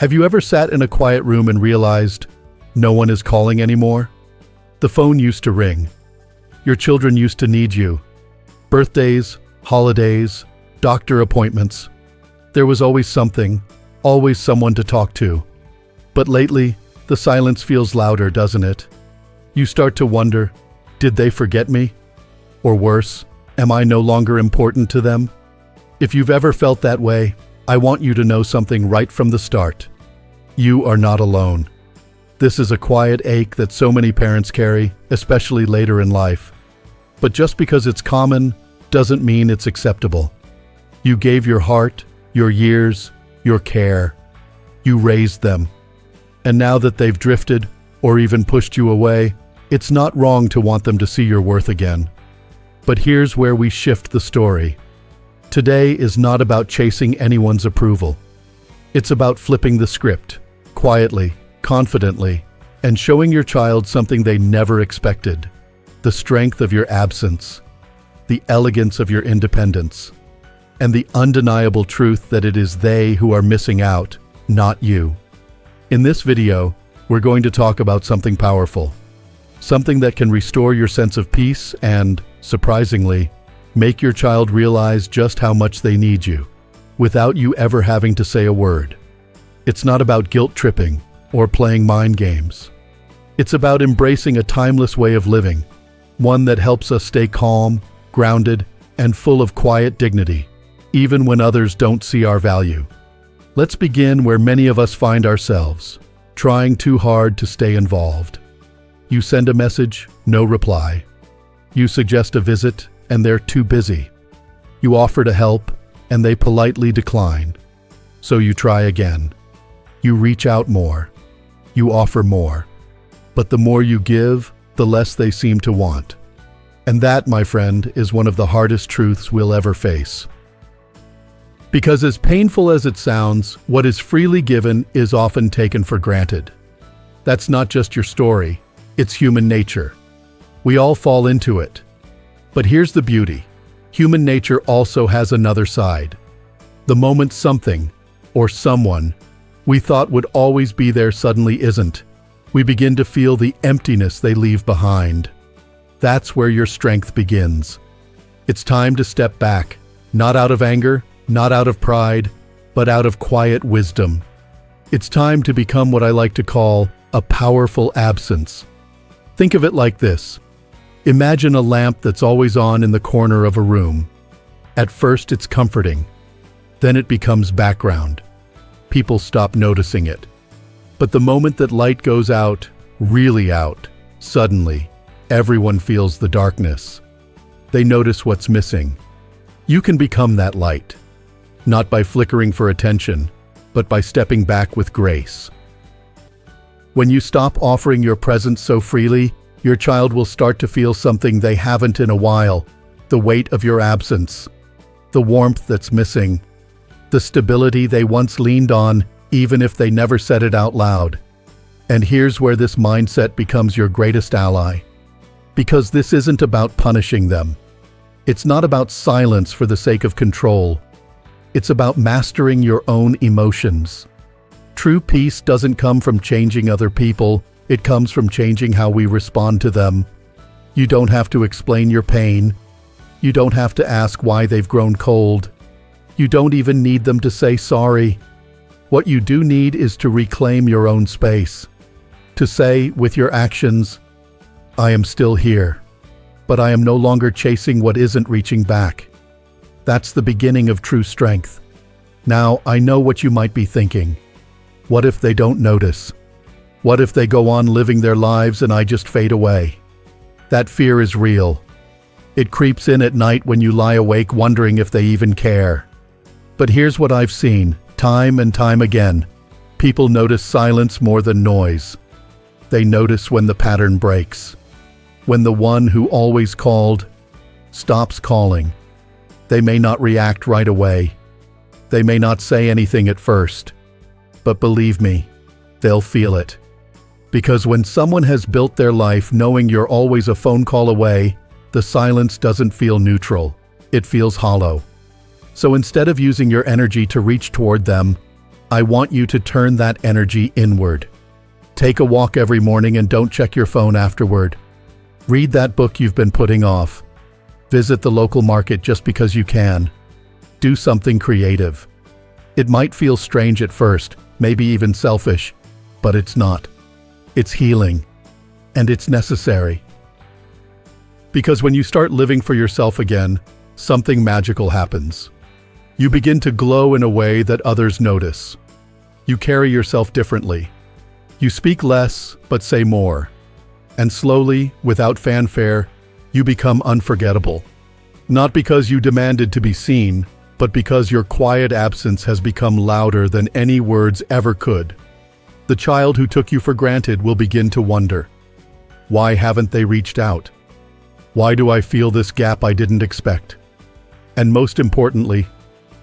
Have you ever sat in a quiet room and realized no one is calling anymore? The phone used to ring. Your children used to need you. Birthdays, holidays, doctor appointments. There was always something, always someone to talk to. But lately, the silence feels louder, doesn't it? You start to wonder, did they forget me? Or worse, am I no longer important to them? If you've ever felt that way, I want you to know something right from the start. You are not alone. This is a quiet ache that so many parents carry, especially later in life. But just because it's common doesn't mean it's acceptable. You gave your heart, your years, your care. You raised them. And now that they've drifted, or even pushed you away, it's not wrong to want them to see your worth again. But here's where we shift the story. Today is not about chasing anyone's approval. It's about flipping the script, quietly, confidently, and showing your child something they never expected. The strength of your absence, the elegance of your independence, and the undeniable truth that it is they who are missing out, not you. In this video, we're going to talk about something powerful, something that can restore your sense of peace and, surprisingly, make your child realize just how much they need you, without you ever having to say a word. It's not about guilt-tripping or playing mind games. It's about embracing a timeless way of living, one that helps us stay calm, grounded, and full of quiet dignity, even when others don't see our value. Let's begin where many of us find ourselves, trying too hard to stay involved. You send a message, no reply. You suggest a visit, and they're too busy. You offer to help, and they politely decline. So you try again. You reach out more. You offer more. But the more you give, the less they seem to want. And that, my friend, is one of the hardest truths we'll ever face. Because as painful as it sounds, what is freely given is often taken for granted. That's not just your story, it's human nature. We all fall into it. But here's the beauty. Human nature also has another side. The moment something, or someone, we thought would always be there suddenly isn't, we begin to feel the emptiness they leave behind. That's where your strength begins. It's time to step back, not out of anger, not out of pride, but out of quiet wisdom. It's time to become what I like to call a powerful absence. Think of it like this. Imagine a lamp that's always on in the corner of a room. At first it's comforting. Then it becomes background. People stop noticing it. But the moment that light goes out, really out, suddenly, everyone feels the darkness. They notice what's missing. You can become that light. Not by flickering for attention, but by stepping back with grace. When you stop offering your presence so freely, your child will start to feel something they haven't in a while, the weight of your absence, the warmth that's missing, the stability they once leaned on, even if they never said it out loud. And here's where this mindset becomes your greatest ally. Because this isn't about punishing them. It's not about silence for the sake of control. It's about mastering your own emotions. True peace doesn't come from changing other people. It comes from changing how we respond to them. You don't have to explain your pain. You don't have to ask why they've grown cold. You don't even need them to say sorry. What you do need is to reclaim your own space. To say, with your actions, I am still here, but I am no longer chasing what isn't reaching back. That's the beginning of true strength. Now, I know what you might be thinking. What if they don't notice? What if they go on living their lives and I just fade away? That fear is real. It creeps in at night when you lie awake wondering if they even care. But here's what I've seen, time and time again. People notice silence more than noise. They notice when the pattern breaks. When the one who always called stops calling. They may not react right away. They may not say anything at first. But believe me, they'll feel it. Because when someone has built their life knowing you're always a phone call away, the silence doesn't feel neutral. It feels hollow. So instead of using your energy to reach toward them, I want you to turn that energy inward. Take a walk every morning and don't check your phone afterward. Read that book you've been putting off. Visit the local market just because you can. Do something creative. It might feel strange at first, maybe even selfish, but it's not. It's healing, and it's necessary. Because when you start living for yourself again, something magical happens. You begin to glow in a way that others notice. You carry yourself differently. You speak less, but say more. And slowly, without fanfare, you become unforgettable. Not because you demanded to be seen, but because your quiet absence has become louder than any words ever could. The child who took you for granted will begin to wonder, why haven't they reached out? Why do I feel this gap I didn't expect? And most importantly,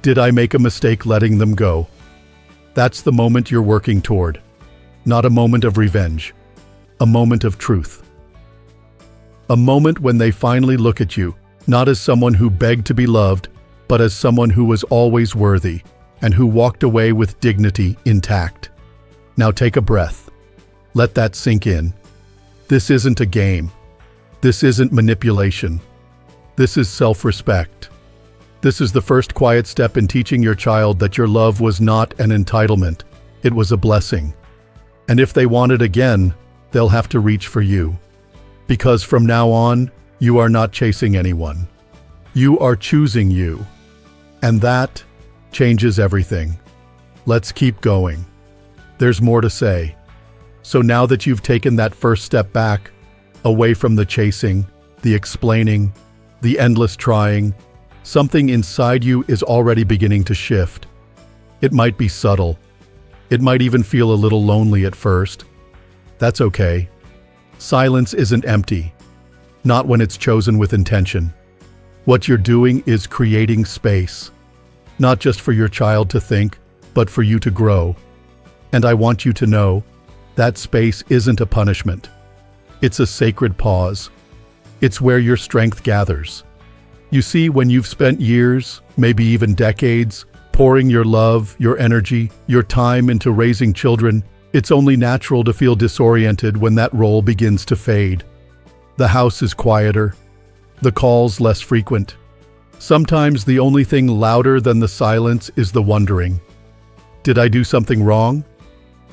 did I make a mistake letting them go? That's the moment you're working toward. Not a moment of revenge. A moment of truth. A moment when they finally look at you, not as someone who begged to be loved, but as someone who was always worthy and who walked away with dignity intact. Now take a breath. Let that sink in. This isn't a game. This isn't manipulation. This is self-respect. This is the first quiet step in teaching your child that your love was not an entitlement, it was a blessing. And if they want it again, they'll have to reach for you. Because from now on, you are not chasing anyone. You are choosing you. And that changes everything. Let's keep going. There's more to say. So now that you've taken that first step back, away from the chasing, the explaining, the endless trying, something inside you is already beginning to shift. It might be subtle. It might even feel a little lonely at first. That's okay. Silence isn't empty. Not when it's chosen with intention. What you're doing is creating space. Not just for your child to think, but for you to grow. And I want you to know, that space isn't a punishment. It's a sacred pause. It's where your strength gathers. You see, when you've spent years, maybe even decades, pouring your love, your energy, your time into raising children, it's only natural to feel disoriented when that role begins to fade. The house is quieter, the calls less frequent. Sometimes the only thing louder than the silence is the wondering. Did I do something wrong?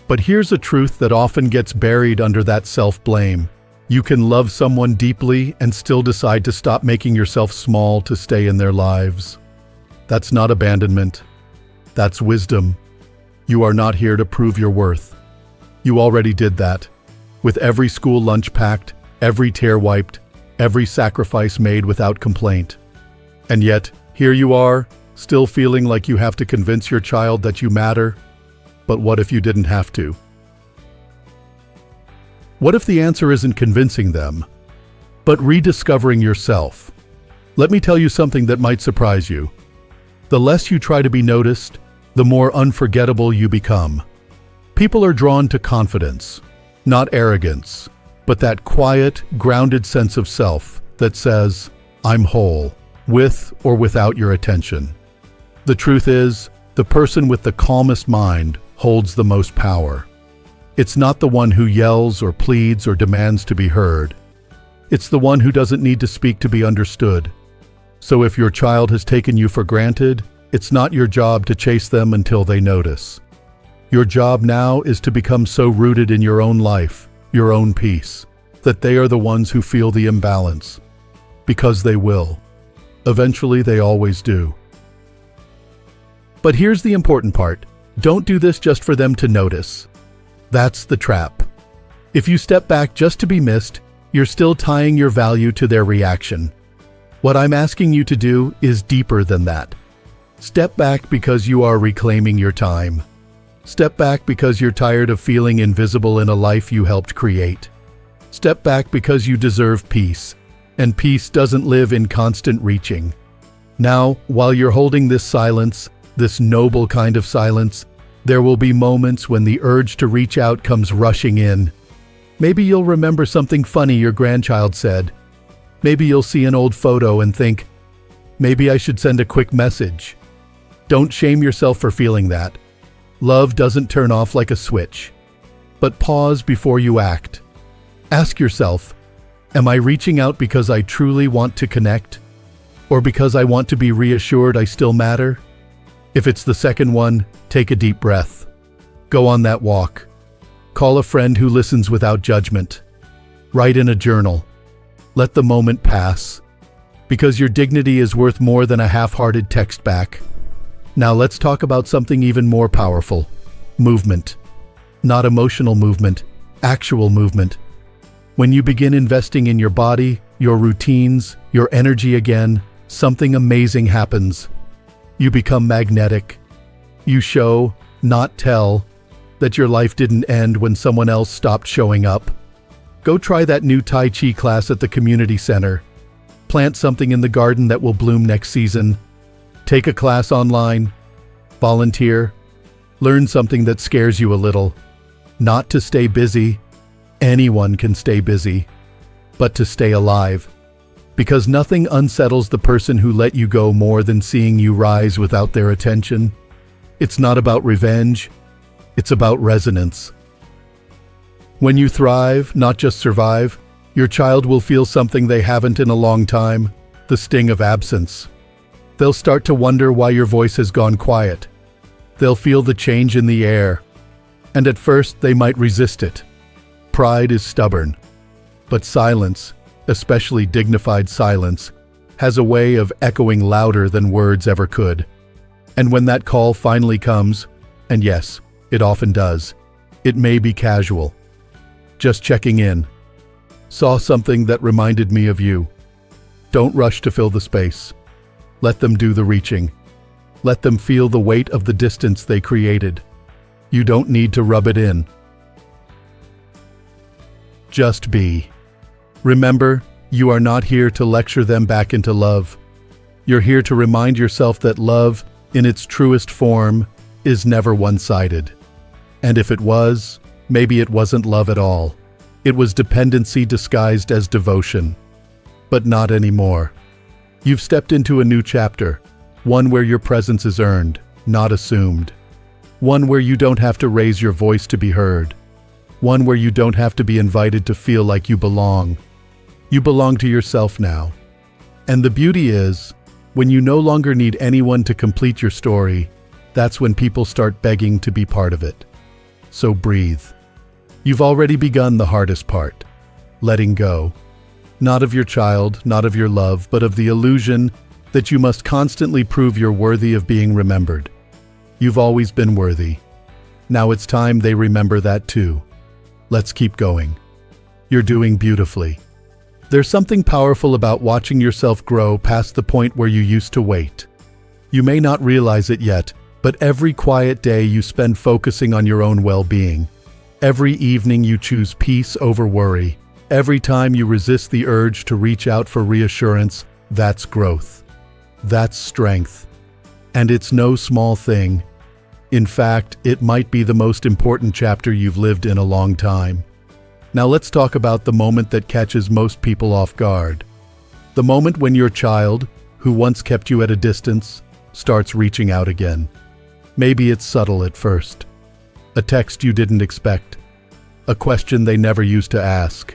But here's a truth that often gets buried under that self-blame. You can love someone deeply and still decide to stop making yourself small to stay in their lives. That's not abandonment. That's wisdom. You are not here to prove your worth. You already did that. With every school lunch packed, every tear wiped, every sacrifice made without complaint. And yet, here you are, still feeling like you have to convince your child that you matter. But what if you didn't have to? What if the answer isn't convincing them, but rediscovering yourself? Let me tell you something that might surprise you. The less you try to be noticed, the more unforgettable you become. People are drawn to confidence, not arrogance, but that quiet, grounded sense of self that says, I'm whole, with or without your attention. The truth is, the person with the calmest mind holds the most power. It's not the one who yells or pleads or demands to be heard. It's the one who doesn't need to speak to be understood. So if your child has taken you for granted, it's not your job to chase them until they notice. Your job now is to become so rooted in your own life, your own peace, that they are the ones who feel the imbalance. Because they will. Eventually, they always do. But here's the important part. Don't do this just for them to notice. That's the trap. If you step back just to be missed, you're still tying your value to their reaction. What I'm asking you to do is deeper than that. Step back because you are reclaiming your time. Step back because you're tired of feeling invisible in a life you helped create. Step back because you deserve peace, and peace doesn't live in constant reaching. Now, while you're holding this silence, this noble kind of silence, there will be moments when the urge to reach out comes rushing in. Maybe you'll remember something funny your grandchild said. Maybe you'll see an old photo and think, maybe I should send a quick message. Don't shame yourself for feeling that. Love doesn't turn off like a switch. But pause before you act. Ask yourself, am I reaching out because I truly want to connect? Or because I want to be reassured I still matter? If it's the second one, take a deep breath. Go on that walk. Call a friend who listens without judgment. Write in a journal. Let the moment pass. Because your dignity is worth more than a half-hearted text back. Now let's talk about something even more powerful. Movement. Not emotional movement, actual movement. When you begin investing in your body, your routines, your energy again, something amazing happens. You become magnetic. You show, not tell, that your life didn't end when someone else stopped showing up. Go try that new Tai Chi class at the community center. Plant something in the garden that will bloom next season. Take a class online. Volunteer. Learn something that scares you a little. Not to stay busy. Anyone can stay busy. But to stay alive. Because nothing unsettles the person who let you go more than seeing you rise without their attention. It's not about revenge. It's about resonance. When you thrive, not just survive, your child will feel something they haven't in a long time, the sting of absence. They'll start to wonder why your voice has gone quiet. They'll feel the change in the air. And at first, they might resist it. Pride is stubborn. But silence, especially dignified silence, has a way of echoing louder than words ever could. And when that call finally comes, and yes, it often does, it may be casual. Just checking in. Saw something that reminded me of you. Don't rush to fill the space. Let them do the reaching. Let them feel the weight of the distance they created. You don't need to rub it in. Just be. Remember, you are not here to lecture them back into love. You're here to remind yourself that love, in its truest form, is never one-sided. And if it was, maybe it wasn't love at all. It was dependency disguised as devotion. But not anymore. You've stepped into a new chapter, one where your presence is earned, not assumed. One where you don't have to raise your voice to be heard. One where you don't have to be invited to feel like you belong. You belong to yourself now. And the beauty is, when you no longer need anyone to complete your story, that's when people start begging to be part of it. So breathe. You've already begun the hardest part, letting go. Not of your child, not of your love, but of the illusion that you must constantly prove you're worthy of being remembered. You've always been worthy. Now it's time they remember that too. Let's keep going. You're doing beautifully. There's something powerful about watching yourself grow past the point where you used to wait. You may not realize it yet, but every quiet day you spend focusing on your own well-being. Every evening you choose peace over worry. Every time you resist the urge to reach out for reassurance, that's growth. That's strength. And it's no small thing. In fact, it might be the most important chapter you've lived in a long time. Now let's talk about the moment that catches most people off guard. The moment when your child, who once kept you at a distance, starts reaching out again. Maybe it's subtle at first. A text you didn't expect. A question they never used to ask.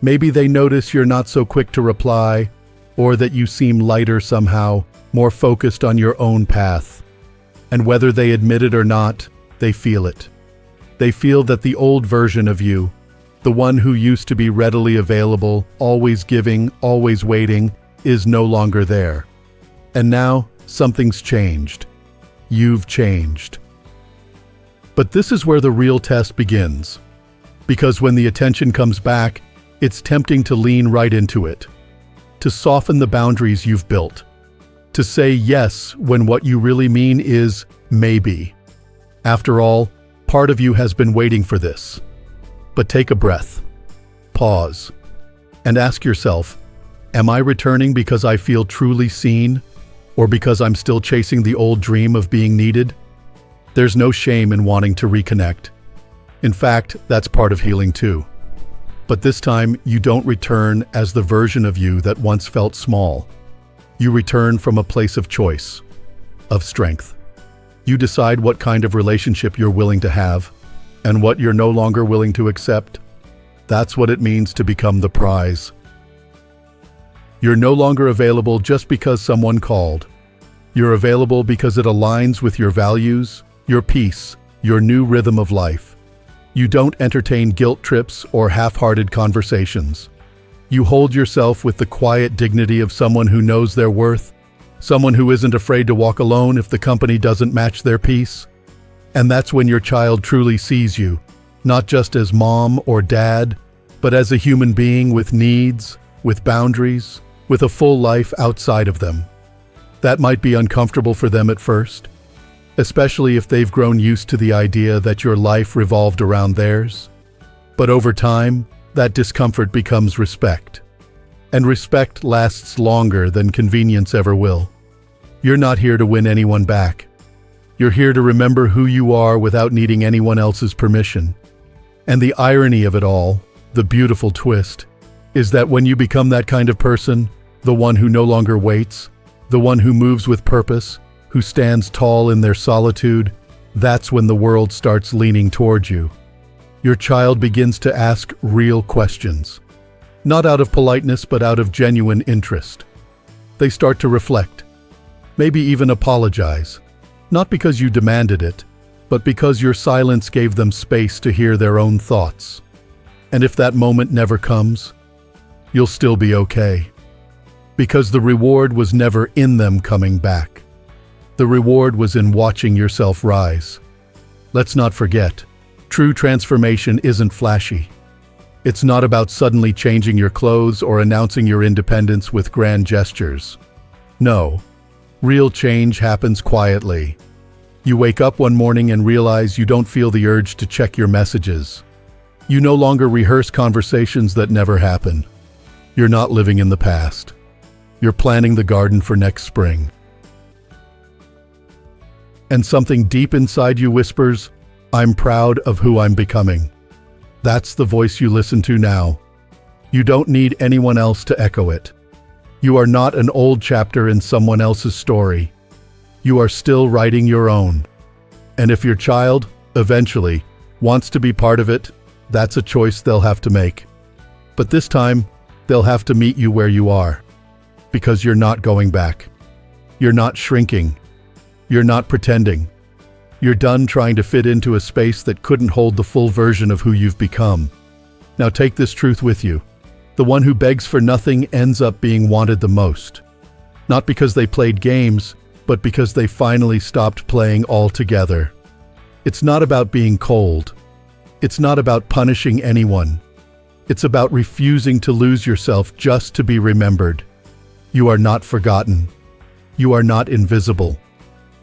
Maybe they notice you're not so quick to reply, or that you seem lighter somehow, more focused on your own path. And whether they admit it or not, they feel it. They feel that the old version of you, the one who used to be readily available, always giving, always waiting, is no longer there. And now, something's changed. You've changed. But this is where the real test begins. Because when the attention comes back, it's tempting to lean right into it. To soften the boundaries you've built. To say yes when what you really mean is maybe. After all, part of you has been waiting for this. But take a breath. Pause. And ask yourself, am I returning because I feel truly seen? Or because I'm still chasing the old dream of being needed? There's no shame in wanting to reconnect. In fact, that's part of healing too. But this time, you don't return as the version of you that once felt small. You return from a place of choice, of strength. You decide what kind of relationship you're willing to have and what you're no longer willing to accept. That's what it means to become the prize. You're no longer available just because someone called. You're available because it aligns with your values, your peace, your new rhythm of life. You don't entertain guilt trips or half-hearted conversations. You hold yourself with the quiet dignity of someone who knows their worth, someone who isn't afraid to walk alone if the company doesn't match their peace. And that's when your child truly sees you, not just as mom or dad, but as a human being with needs, with boundaries, with a full life outside of them. That might be uncomfortable for them at first, especially if they've grown used to the idea that your life revolved around theirs. But over time, that discomfort becomes respect. And respect lasts longer than convenience ever will. You're not here to win anyone back. You're here to remember who you are without needing anyone else's permission. And the irony of it all, the beautiful twist, is that when you become that kind of person, the one who no longer waits, the one who moves with purpose, who stands tall in their solitude, that's when the world starts leaning toward you. Your child begins to ask real questions, not out of politeness but out of genuine interest. They start to reflect, maybe even apologize, not because you demanded it, but because your silence gave them space to hear their own thoughts. And if that moment never comes, you'll still be okay. Because the reward was never in them coming back. The reward was in watching yourself rise. Let's not forget, true transformation isn't flashy. It's not about suddenly changing your clothes or announcing your independence with grand gestures. No, real change happens quietly. You wake up one morning and realize you don't feel the urge to check your messages. You no longer rehearse conversations that never happen. You're not living in the past. You're planting the garden for next spring. And something deep inside you whispers, I'm proud of who I'm becoming. That's the voice you listen to now. You don't need anyone else to echo it. You are not an old chapter in someone else's story. You are still writing your own. And if your child, eventually, wants to be part of it, that's a choice they'll have to make. But this time, they'll have to meet you where you are. Because you're not going back. You're not shrinking. You're not pretending. You're done trying to fit into a space that couldn't hold the full version of who you've become. Now take this truth with you. The one who begs for nothing ends up being wanted the most. Not because they played games, but because they finally stopped playing altogether. It's not about being cold. It's not about punishing anyone. It's about refusing to lose yourself just to be remembered. You are not forgotten. You are not invisible.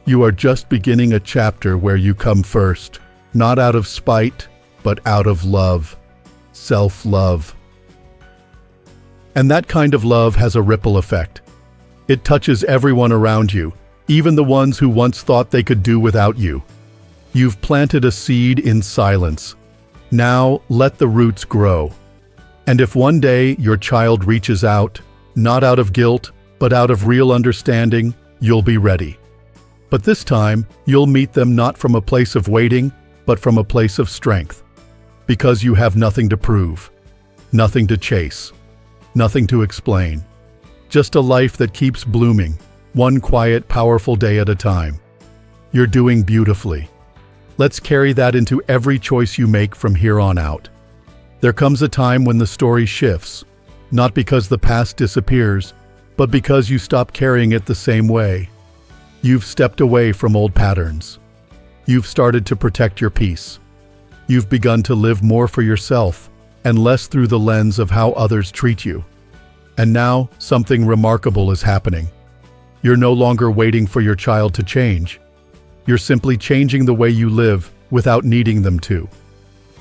You are just beginning a chapter where you come first, not out of spite, but out of love, self-love. And that kind of love has a ripple effect. It touches everyone around you, even the ones who once thought they could do without you. You've planted a seed in silence. Now let the roots grow. And if one day your child reaches out, not out of guilt, but out of real understanding, you'll be ready. But this time, you'll meet them not from a place of waiting, but from a place of strength. Because you have nothing to prove, nothing to chase, nothing to explain. Just a life that keeps blooming, one quiet, powerful day at a time. You're doing beautifully. Let's carry that into every choice you make from here on out. There comes a time when the story shifts, not because the past disappears, but because you stop carrying it the same way. You've stepped away from old patterns. You've started to protect your peace. You've begun to live more for yourself and less through the lens of how others treat you. And now, something remarkable is happening. You're no longer waiting for your child to change. You're simply changing the way you live without needing them to.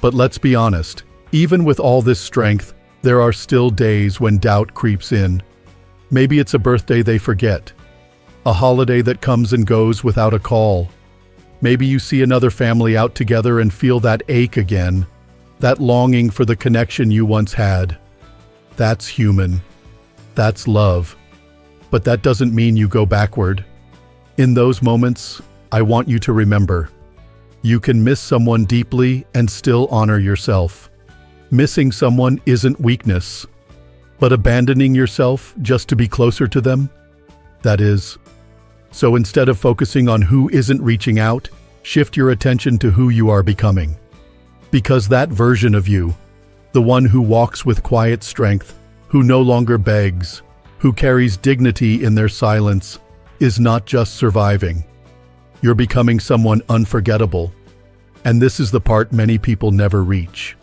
But let's be honest, even with all this strength, there are still days when doubt creeps in. Maybe it's a birthday they forget, a holiday that comes and goes without a call. Maybe you see another family out together and feel that ache again, that longing for the connection you once had. That's human. That's love. But that doesn't mean you go backward. In those moments, I want you to remember, you can miss someone deeply and still honor yourself. Missing someone isn't weakness, but abandoning yourself just to be closer to them, that is. So instead of focusing on who isn't reaching out, shift your attention to who you are becoming. Because that version of you, the one who walks with quiet strength, who no longer begs, who carries dignity in their silence, is not just surviving. You're becoming someone unforgettable. And this is the part many people never reach.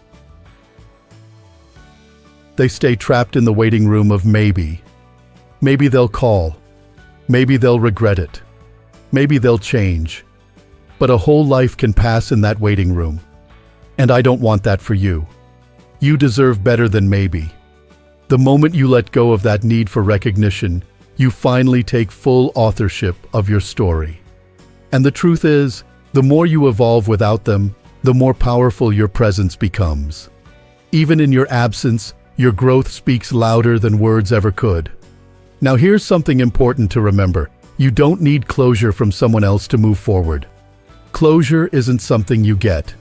They stay trapped in the waiting room of maybe. Maybe they'll call. Maybe they'll regret it. Maybe they'll change. But a whole life can pass in that waiting room. And I don't want that for you. You deserve better than maybe. The moment you let go of that need for recognition, you finally take full authorship of your story. And the truth is, the more you evolve without them, the more powerful your presence becomes. Even in your absence, your growth speaks louder than words ever could. Now here's something important to remember. You don't need closure from someone else to move forward. Closure isn't something you get.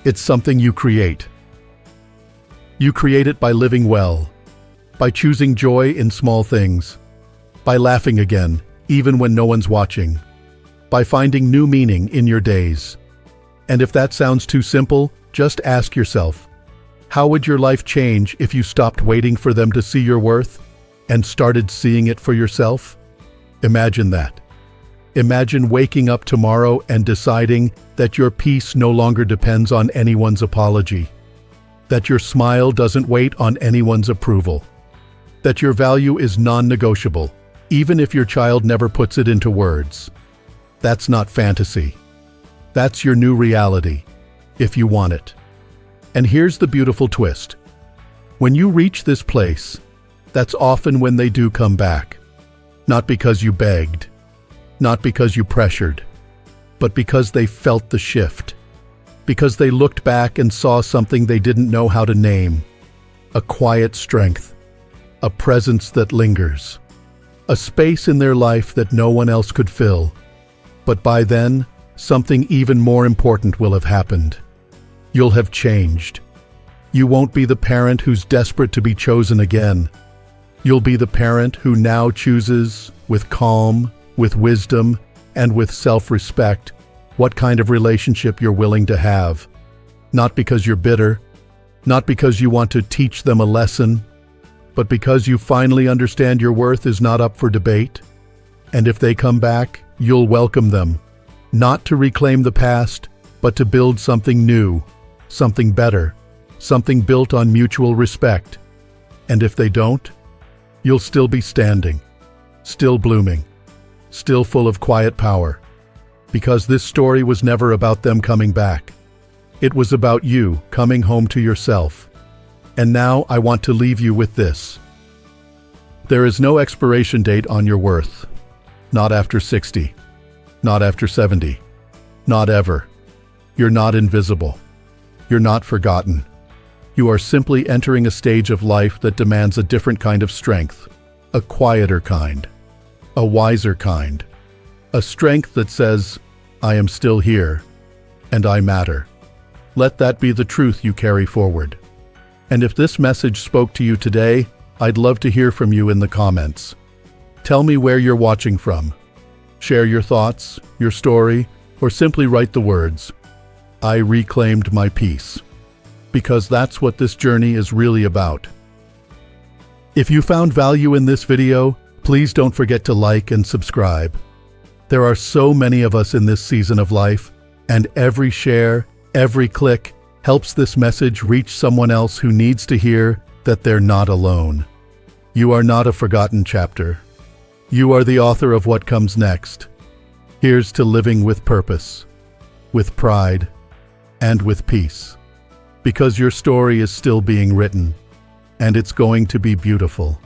It's something you create. You create it by living well, by choosing joy in small things, by laughing again, even when no one's watching, by finding new meaning in your days. And if that sounds too simple, just ask yourself, how would your life change if you stopped waiting for them to see your worth and started seeing it for yourself? Imagine that. Imagine waking up tomorrow and deciding that your peace no longer depends on anyone's apology, that your smile doesn't wait on anyone's approval, that your value is non-negotiable, even if your child never puts it into words. That's not fantasy. That's your new reality, if you want it. And here's the beautiful twist. When you reach this place, that's often when they do come back. Not because you begged, not because you pressured, but because they felt the shift. Because they looked back and saw something they didn't know how to name. A quiet strength, a presence that lingers, a space in their life that no one else could fill. But by then, something even more important will have happened. You'll have changed. You won't be the parent who's desperate to be chosen again. You'll be the parent who now chooses, with calm, with wisdom, and with self-respect, what kind of relationship you're willing to have. Not because you're bitter, not because you want to teach them a lesson, but because you finally understand your worth is not up for debate. And if they come back, you'll welcome them, not to reclaim the past, but to build something new, something better, something built on mutual respect. And if they don't, you'll still be standing, still blooming, still full of quiet power. Because this story was never about them coming back. It was about you coming home to yourself. And now I want to leave you with this. There is no expiration date on your worth. Not after 60. Not after 70. Not ever. You're not invisible. You're not forgotten. You are simply entering a stage of life that demands a different kind of strength. A quieter kind. A wiser kind. A strength that says, I am still here, and I matter. Let that be the truth you carry forward. And if this message spoke to you today, I'd love to hear from you in the comments. Tell me where you're watching from. Share your thoughts, your story, or simply write the words, I reclaimed my peace. Because that's what this journey is really about. If you found value in this video, please don't forget to like and subscribe. There are so many of us in this season of life, and every share, every click helps this message reach someone else who needs to hear that they're not alone. You are not a forgotten chapter. You are the author of what comes next. Here's to living with purpose, with pride, and with peace. Because your story is still being written, and it's going to be beautiful.